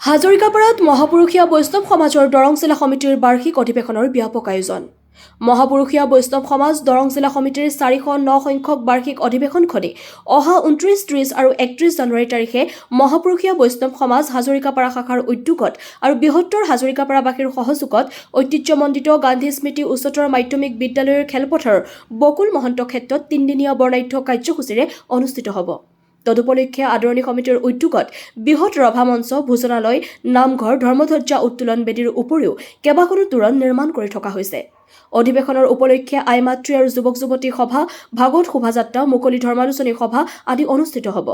হাজৰিকাপাৰাত মহাপুৰুষীয়া বৈষ্ণৱ সমাজৰ দৰং জিলা সমিতিৰ বাৰ্ষিক অধিৱেশনৰ ব্যাপক আয়োজন। মহাপুৰুষীয়া বৈষ্ণৱ সমাজ দৰং জিলা সমিতিৰ 409 সংখ্যক বাৰ্ষিক অধিৱেশনখনি অহা 29, 30 আৰু 31 জানুৱাৰী তাৰিখে মহাপুৰুষীয়া বৈষ্ণৱ সমাজ হাজৰিকাপাৰা শাখাৰ উদ্যোগত আৰু বৃহত্তৰ হাজৰিকাপাৰাবাসীৰ সহযোগত ঐতিহ্যমণ্ডিত গান্ধী স্মৃতি উচ্চতৰ মাধ্যমিক বিদ্যালয়ৰ খেলপথাৰৰ বকুল মহন্ত ক্ষেত্ৰত 3দিনীয়া বৰ্ণাঢ্য কাৰ্যসূচীৰে অনুষ্ঠিত হ'ব। তদুপলক্ষে আদৰণি সমিতিৰ উদ্যোগত বৃহৎ ৰভা মঞ্চ, ভোজনালয়, নামঘৰ, ধৰ্মধ্বজা উত্তোলন বেদীৰ উপৰিও কেইবাখনো তোৰণ নিৰ্মাণ কৰি থকা হৈছে। অধিৱেশনৰ উপলক্ষে আই মাতৃ আৰু যুৱক যুৱতী সভা, ভাগৱত শোভাযাত্ৰা, মুকলি ধৰ্মালোচনী সভা আদি অনুষ্ঠিত হ'ব।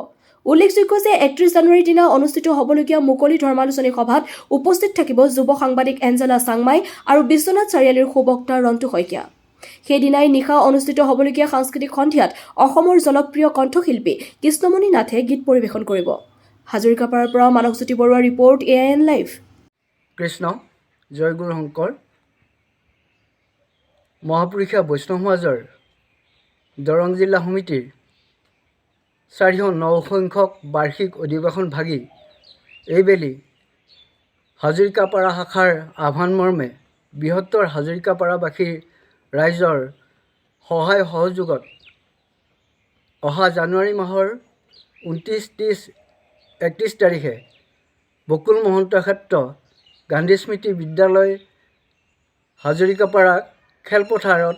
উল্লেখযোগ্য যে 31 জানুৱাৰীৰ দিনা অনুষ্ঠিত হ'বলগীয়া মুকলি ধৰ্মালোচনী সভাত উপস্থিত থাকিব যুৱ সাংবাদিক এঞ্জেলা চাংমাই আৰু বিশ্বনাথ চাৰিআলিৰ সুবক্তা ৰন্তু শইকীয়া। সেইদিনাই নিশা অনুষ্ঠিত হ'বলগীয়া সাংস্কৃতিক সন্ধিয়াত অসমৰ জনপ্ৰিয় কণ্ঠশিল্পী কৃষ্ণমণি নাথে গীত পৰিৱেশন কৰিব। হাজৰিকাপাৰাৰ পৰা মানসজ্যোতি বৰুৱাৰ report, AIN live. Krishna Jayguru Shankar Mahapurushiya Vaishnav সমাজৰ দৰং জিলা সমিতিৰ 409 সংখ্যক বাৰ্ষিক অধিৱেশন ভাগি এইবেলি হাজৰিকাপাৰা শাখাৰ আহ্বান মৰ্মে বৃহত্তৰ হাজৰিকাপাৰাবাসীৰ ৰাইজৰ সহায় সহযোগত অহা জানুৱাৰী মাহৰ 29, 30, 31 তাৰিখে বকুল মহন্ত ক্ষেত্ৰ গান্ধী স্মৃতি বিদ্যালয় হাজৰিকাপাৰা খেলপথাৰত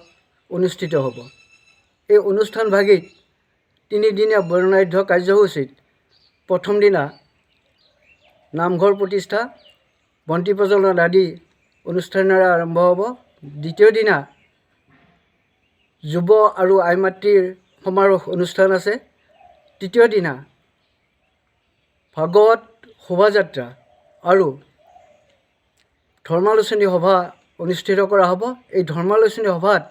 অনুষ্ঠিত হ'ব। এই অনুষ্ঠানভাগিত 3দিনীয়া বৰ্ণাঢ্য কাৰ্যসূচীত প্ৰথম দিনা নামঘৰ প্ৰতিষ্ঠা, বন্তি প্ৰজ্বলন আদি অনুষ্ঠানেৰে আৰম্ভ হ'ব। দ্বিতীয় দিনা যুৱ আৰু আই মাতৃৰ সমাৰোহ অনুষ্ঠান আছে। তৃতীয় দিনা ভাগৱত শোভাযাত্ৰা আৰু ধৰ্মালোচনী সভা অনুষ্ঠিত কৰা হ'ব। এই ধৰ্মালোচনী সভাত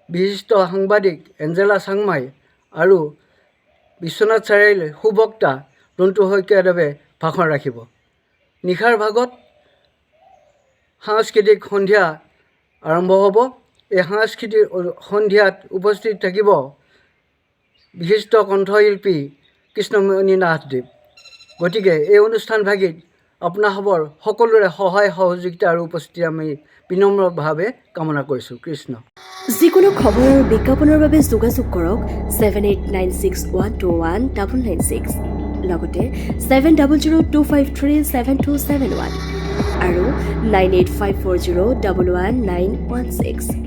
বিশিষ্ট সাংবাদিক এঞ্জেলা চাংমাই আৰু বিশ্বনাথ চাৰিআলিৰ সুবক্তা ৰন্তু শইকীয়াদেৱে ভাষণ ৰাখিব। নিশাৰ ভাগত সাংস্কৃতিক সন্ধিয়া আৰম্ভ হ'ব। এই সাংস্কৃতিক সন্ধিয়াত উপস্থিত থাকিব বিশিষ্ট কণ্ঠশিল্পী কৃষ্ণমণি নাথদেৱ। গতিকে এই অনুষ্ঠানভাগিত আপোনাসৱৰ সকলোৰে সহায় সহযোগিতা আৰু উপস্থিতি আমি বিনম্ৰভাৱে কামনা কৰিছোঁ। কৃষ্ণ। যিকোনো খবৰ আৰু বিজ্ঞাপনৰ বাবে যোগাযোগ কৰক 7896121996 লগতে 7002537271 আৰু 9854011916।